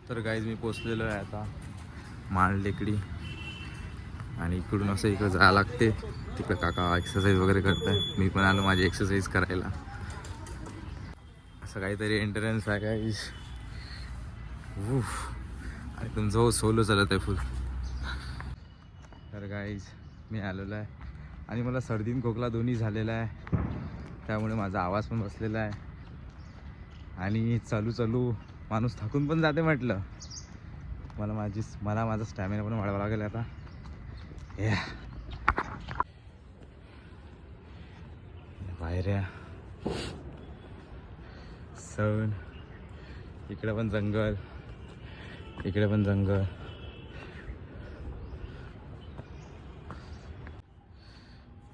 तर गाईज मी पोचलेलो आहे आता माळ टेकडी आणि इकडून असं इकडं जायला लागते. तिकडं काका एक्सरसाइज वगैरे करताय, मी पण आलो माझी एक्सरसाइज करायला. असं काहीतरी एंट्रन्स आहे गाईज. आणि तुमचं सोलो चालत आहे फुल. तर गाईज मी आलेलो आहे आणि मला सर्दी खोकला दोन्ही झालेला आहे, त्यामुळे माझा आवाज पण बसलेला आहे आणि चालू चालू माणूस थकून पण जाते. म्हटलं मला माझा स्टॅमिना पण वाढवावा लागेल आता. पायऱ्या, सण, इकडे पण जंगल, इकडे पण जंगल.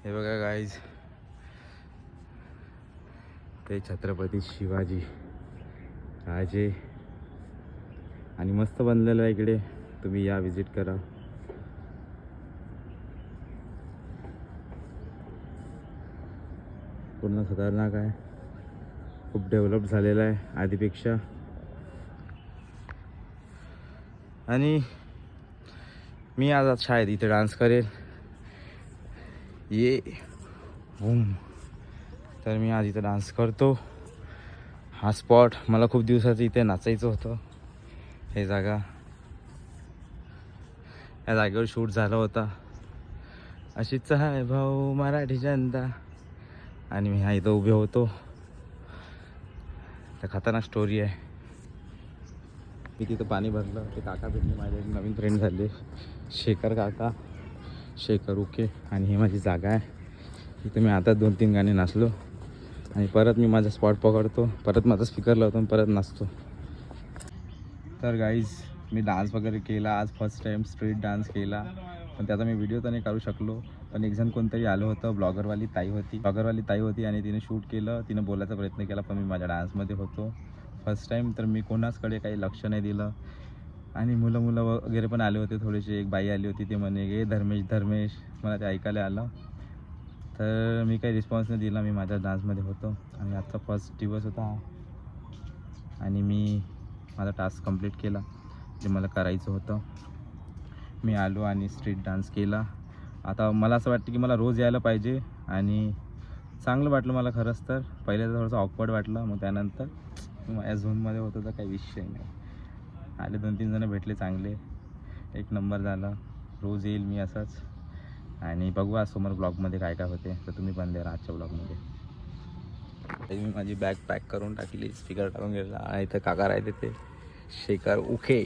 हे बघा गाईज, ते छत्रपती शिवाजी राजे आणि मस्त बनलेलं आहे इकडे. तुम्ही या, विजिट करा. पूर्ण खतरनाक आहे, खूप डेव्हलप झालेलं आहे आधीपेक्षा. आणि मी आज शाळेत इथे डान्स करेल. ये बूम. तर मी आज इथे डान्स करतो. हा स्पॉट मला खूप दिवसाचं इथे नाचायचं होतं. हे जागा, या जागेवर शूट झाला होता. अशीच आहे भाऊ मराठी जनता. आणि मी हा इथं उभे होतो. तर खतरनाक स्टोरी आहे. मी तिथं पाणी भरलं, ते काका भेटले, माझे एक नवीन फ्रेंड झाले, शेखर काका, शेखर उके. आणि ही माझी जागा आहे. इथं मी आता 2-3 गाणे नाचलो आणि परत मी माझा स्पॉट पकडतो, परत माझा स्पीकर लावतो आणि परत नाचतो. तर गाईज मी डान्स वगैरे केला आज, फर्स्ट टाईम स्ट्रीट डान्स केला. पण त्याचा मी व्हिडिओ तर नाही काढू शकलो. पण एक जण कोणतरी आलं होतं, ब्लॉगरवाली ताई होती आणि तिने शूट केलं. तिने बोलायचा प्रयत्न केला, पण मी माझ्या डान्समध्ये होतो फर्स्ट टाईम. तर मी कोणाचकडे काही लक्ष नाही दिलं. आणि मुलं वगैरे पण आले होते थोडेसे. एक बाई आली होती, ते म्हणे गे धर्मेश, मला ते ऐकायला आलं. तर मी काही रिस्पॉन्स नाही दिला, मी माझ्या डान्समध्ये होतो. आणि आजचा फर्स्ट दिवस होता आणि मी माझा टास्क कंप्लीट केला जे मला करायचं होतं. मी आलो आणि स्ट्रीट डान्स केला. आता मला असं वाटतं की मला रोज यायला पाहिजे. आणि चांगलं वाटलं मला खरंच. तर पहिले तर थोडंसं ऑकवर्ड वाटलं, मग त्यानंतर माझ्या झोनमध्ये होतं तर काही विषय नाही. आले 2-3 जण भेटले चांगले, एक नंबर झाला. रोज येईल मी असंच. आणि बघू आज समोर ब्लॉगमध्ये काय काय होते. तर तुम्ही पण द्या आजच्या ब्लॉगमध्ये. मी माझी बॅग पॅक करून टाकली, स्पीकर टाकून गेला. आणि इथं काका राहते ते शेखर उखे.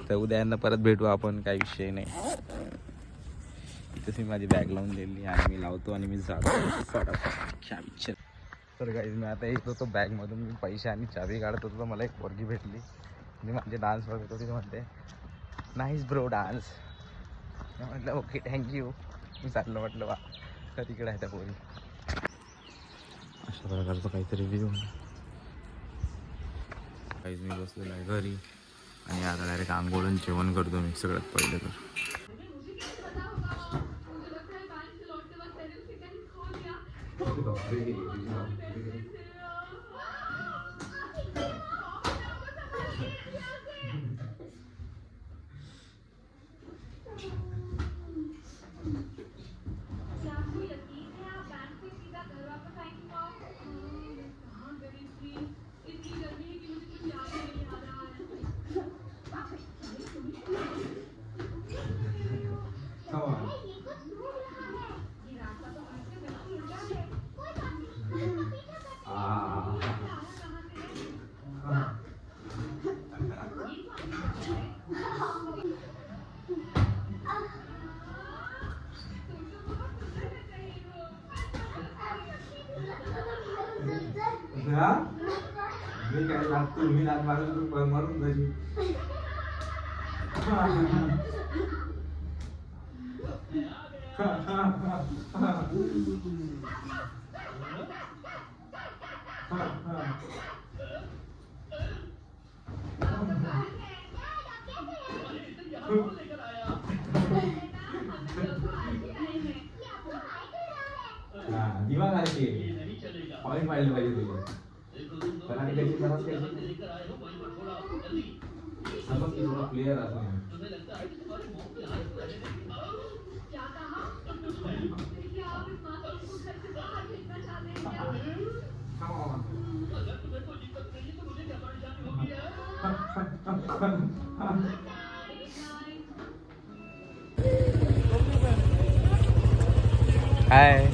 तर उद्या यांना परत भेटू आपण, काही विषय नाही. इथेच मी माझी बॅग लावून दिली आणि मी लावतो आणि मी जातो फटाफट. तर गाईज मी आता येत होतो, बॅगमधून मी पैसे आणि चाबी काढत होतो, तर मला एक पोरगी भेटली. मी माझे डान्स बघत होती, म्हणते नाईस ब्रो डान्स. म्हटलं ओके थँक्यू. मी चाललं, म्हटलं वा का तिकडे आहे त्या पोरी. अशा प्रकारचं काहीतरी व्ह्यू. काहीच मी बसलेलं आहे घरी आणि आता डायरेक्ट आंघोळून जेवण करतो मी सगळ्यात पहिले तर. मी काय लागतो, मी लाग मारून तू मारून जाईल. दिवा घालते, ऑइल पाहिलं पाहिजे तुला. क्लिअर हाय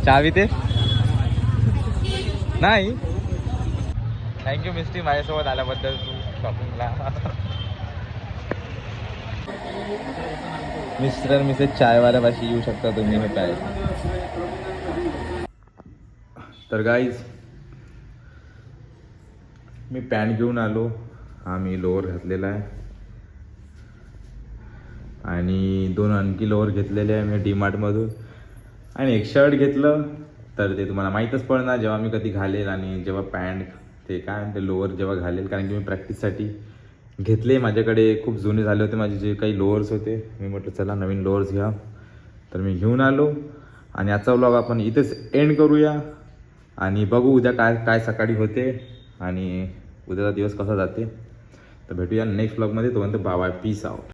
चावी ते नाही. थँक्यू मिस्टी माझ्यासोबत आल्याबद्दल तू शॉपिंगला. मिस्टर मिसेस चायवाल्यापाशी येऊ शकता तुम्ही हे काय. तर गाईज मी पॅन्ट घेऊन आलो. हा मी लोअर घातलेला आहे आणि 2 आणखी लोअर घेतलेले आहे मी डीमार्टमधून आणि एक शर्ट घेतलं. तर ते तुम्हाला माहीतच पडणार जेव्हा मी कधी घालेल आणि जेव्हा पॅन्ट ते काय ते लोअर जेव्हा घालेल, कारण की मी प्रॅक्टिससाठी घेतले. माझ्याकडे खूप जुने झाले होते माझे जे काही लोअर्स होते. मी म्हटलं चला नवीन लोअर्स घ्या, तर मी घेऊन आलो. आणि आजचा व्लॉग आपण इथेच एंड करूया आणि बघू उद्या काय काय सकाळी होते आणि उद्याचा दिवस कसा जाते. तर भेटूया नेक्स्ट व्लॉगमध्ये. तोपर्यंत बाय बाय, पीस आउट.